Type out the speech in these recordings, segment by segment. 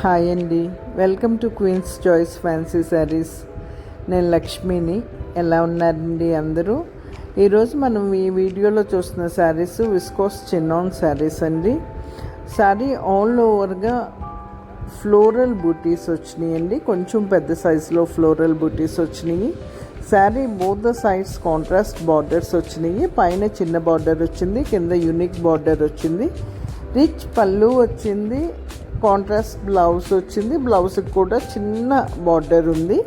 Hi అండి, welcome to queen's choice fancy sarees. నేను లక్ష్మిని. ఎలా ఉన్నారండి అందరూ? ఈరోజు మనం ఈ వీడియోలో చూస్తున్న శారీస్ విస్కోస్ చిన్నాన్ శారీస్ అండి. శారీ ఆల్ ఓవర్గా ఫ్లోరల్ బూటీస్ వచ్చినాయండి. కొంచెం పెద్ద సైజులో ఫ్లోరల్ బూటీస్ వచ్చినాయి. Sari both the sides contrast borders వచ్చినాయి. పైన చిన్న బార్డర్ వచ్చింది, కింద యూనిక్ బార్డర్ వచ్చింది. రిచ్ పళ్ళు వచ్చింది, కాంట్రాస్ట్ బ్లౌజ్ వచ్చింది. బ్లౌజ్కి కూడా చిన్న బార్డర్ ఉంది.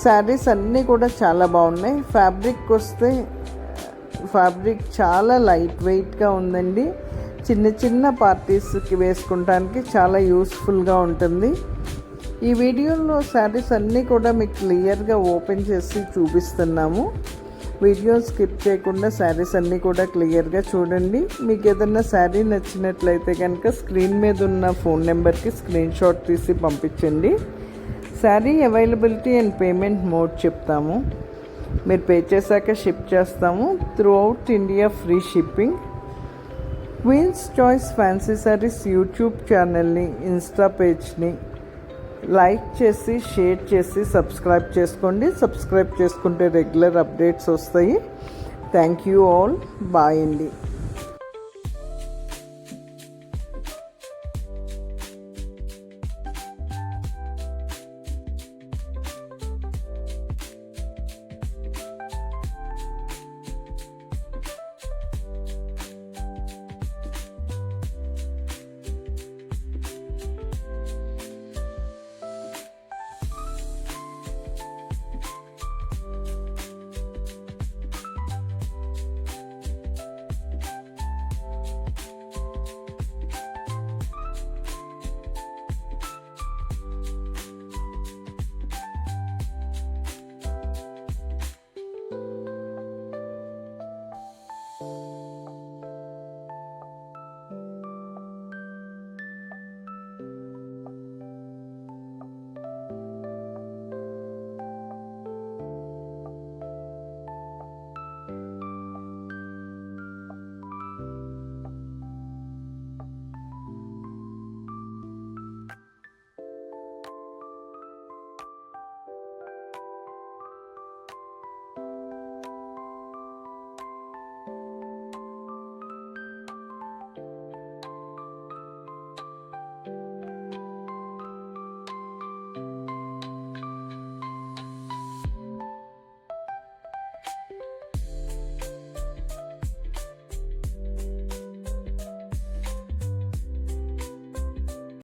శారీస్ అన్నీ కూడా చాలా బాగున్నాయి. ఫ్యాబ్రిక్ వస్తే ఫ్యాబ్రిక్ చాలా లైట్ వెయిట్గా ఉందండి. చిన్న చిన్న పార్టీస్కి వేసుకుంటానికి చాలా యూస్ఫుల్గా ఉంటుంది. ఈ వీడియోలో శారీస్ అన్నీ కూడా మీకు క్లియర్గా ఓపెన్ చేసి చూపిస్తున్నాము. వీడియో స్కిప్ చేయకుండా శారీస్ అన్నీ కూడా క్లియర్గా చూడండి. మీకు ఏదైనా శారీ నచ్చినట్లయితే కనుక స్క్రీన్ మీద ఉన్న ఫోన్ నెంబర్కి స్క్రీన్ షాట్ తీసి పంపించండి. Saree availability and payment mode చెప్తాము. మీరు పే చేశాక షిప్ చేస్తాము. Throughout India free shipping. Queen's choice fancy sarees YouTube ఛానల్ని, ఇన్స్టా పేజ్ని లైక్ చేసి, షేర్ చేసి సబ్స్క్రైబ్ చేసుకోండి. సబ్స్క్రైబ్ చేసుకుంటే రెగ్యులర్ అప్డేట్స్ వస్తాయి. Thank you all. బాయ్ అండి.